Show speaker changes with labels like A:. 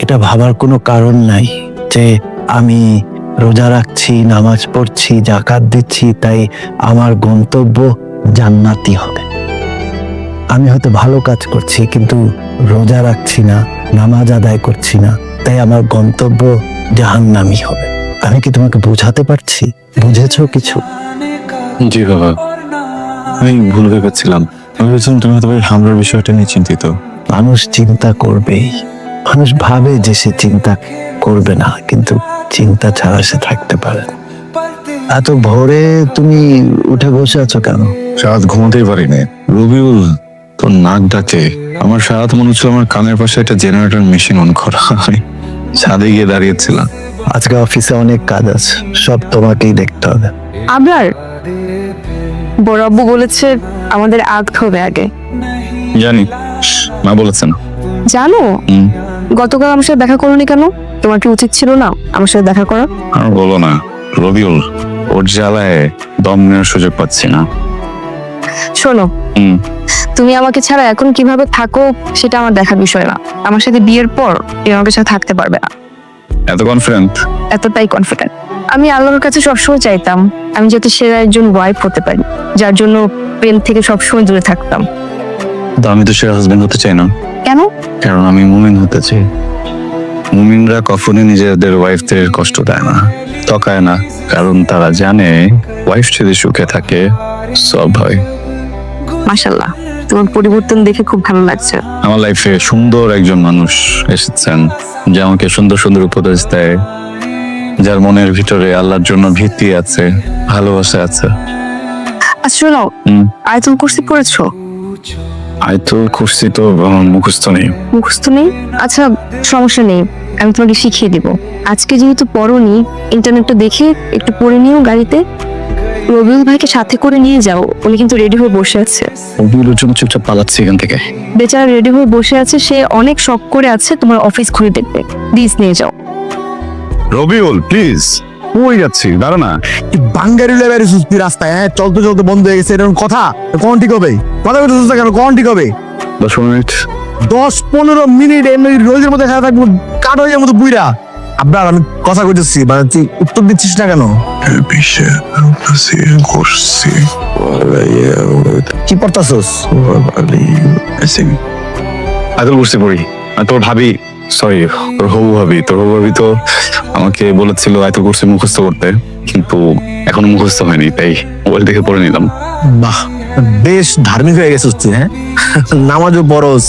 A: এটা ভাবার কোনো কারণ নাই যে আমি রোজা রাখছি, নামাজ পড়ছি, যাকাত দিচ্ছি, তাই আমার গন্তব্য জান্নাতি হবে। আমি হয়তো ভালো কাজ করছি কিন্তু রোজা রাখছি না, নামাজ আদায় করছি না, তাই আমার গন্তব্য জাহান্নামী হবে। আমি কি তোমাকে বোঝাতে পারছি? বুঝেছো কিছু?
B: জি বাবা, আমি ভুল ভেবেছিলাম। আমি ভেবেছিলাম তুমি হয়তো হামলার বিষয়টা নিয়ে চিন্তিত।
A: মানুষ চিন্তা করবেই। মানুষ ভাবে যে সে চিন্তা করবে না, কিন্তু চিন্তা ছাড়া সে থাকতে পারে না। এত ভোরে তুমি উঠে বসে আছো কেন?
B: রাত ঘুমাতেই পারিনি। রবিউল, তোর নাক ডাকে। আমার সারাত মনে হচ্ছিল আমার কানের পাশে একটা জেনারেটর মেশিন অন করা। আমি ছাদে গিয়ে দাঁড়িয়েছিলাম।
A: আজকে অফিসে অনেক কাজ আছে, সব তোমাকেই দেখতে হবে।
C: আবার বড় আব্বু বলেছে আমাদের আগতে হবে আগে।
B: জানি, মা বলেছেন।
C: জানো গতকাল আমার সাথে দেখা করোনি কেন? তোমার কি উচিত ছিল না আমার সাথে দেখা করা?
B: আর বলো না, রবিউল, ওর জ্বালায় দম নেওয়ার সুযোগ পাচ্ছি না।
C: শোনো, তুমি আমাকে ছাড়া এখন কিভাবে থাকো সেটা আমার দেখার বিষয় না। আমার সাথে বিয়ের পর তুমি আমাকে সাথে থাকতে পারবে না।
B: এত কনফিডেন্ট?
C: এতটাই কনফিডেন্ট। আমি আল্লাহর কাছে সবসময় চাইতাম আমি যাতে সেরা একজন ওয়াইফ হতে পারি, যার জন্য প্রেম থেকে সবসময় দূরে থাকতাম।
B: তো আমি তো সেরা হাজবেন্ড হতে চাই না।
C: কেন?
B: কারণ আমি মুমিন হতে চাই। মুমিনরা কখনোই নিজেদের ওয়াইফদের কষ্ট দেয় না, তকায় না, কারণ তারা জানে ওয়াইফ যদি সুখে থাকে সব হয়।
C: মাশাআল্লাহ, তোমার পরিবর্তন দেখে খুব ভালো লাগছে।
B: আমার লাইফে সুন্দর একজন মানুষ এসেছেন যে আমাকে সুন্দর সুন্দর উপদেশ দেয়, যার মনের ভিতরে আল্লাহর জন্য ভীতি আছে, ভালোবাসা আছে।
C: আচ্ছা শোনো, আয়াতুল কুরসি পড়েছো?
B: আয়াতুল কুরসি তো মুখস্থ নেই।
C: মুখস্থ নেই? আচ্ছা সমস্যা নেই, আমি তোমাকে শিখিয়ে দিব। আজকে যেহেতু পড়োনি, ইন্টারনেটটা দেখে একটু পড়ে নিও গাড়িতে। রবিউল ভাইকে সাথে করে নিয়ে যাও, উনি কিন্তু রেডি হয়ে বসে আছে।
B: রবিউলের জন্য চুপচাপ পালাচ্ছি এখান থেকে।
C: বেচারা রেডি হয়ে বসে আছে, সে অনেক শখ করে আছে তোমার অফিস ঘুরে দেখবে। প্লিজ নিয়ে যাও।
B: রবিউল প্লিজ, কই যাচ্ছি? দাঁড়া না।
D: বাঙ্গারি লেবারি সুস্তি রাস্তায়, হ্যাঁ চলতে চলতে বন্ধ হয়ে গেছে, এরকম কথা কোন ঠিক হবে? কথা বলতে সুস্থ কেন? কোন ঠিক হবে?
B: 10 মিনিট।
D: 10-15 মিনিট এমনি রোজের মধ্যে খেলা থাকবো, কাঠ হয়ে যাবো তো বুইরা। আপনার আমি কথা কইতেছি, মানে তুই উত্তর দিচ্ছিস না কেন? কি পড়তাছস?
B: আয়াতুল কুরসি পড়ি। আর তোর ভাবি, সরি তোর হবু ভাবি, তো আমাকে বলেছিল আয়াতুল কুরসি মুখস্থ করতে, কিন্তু এখনো মুখস্থ হয়নি, তাই মোবাইল থেকে পড়ে নিলাম।
D: বাহ, বেশ ধার্মিক হয়ে গেছিস তুই, হ্যাঁ? নামাজও পড়স।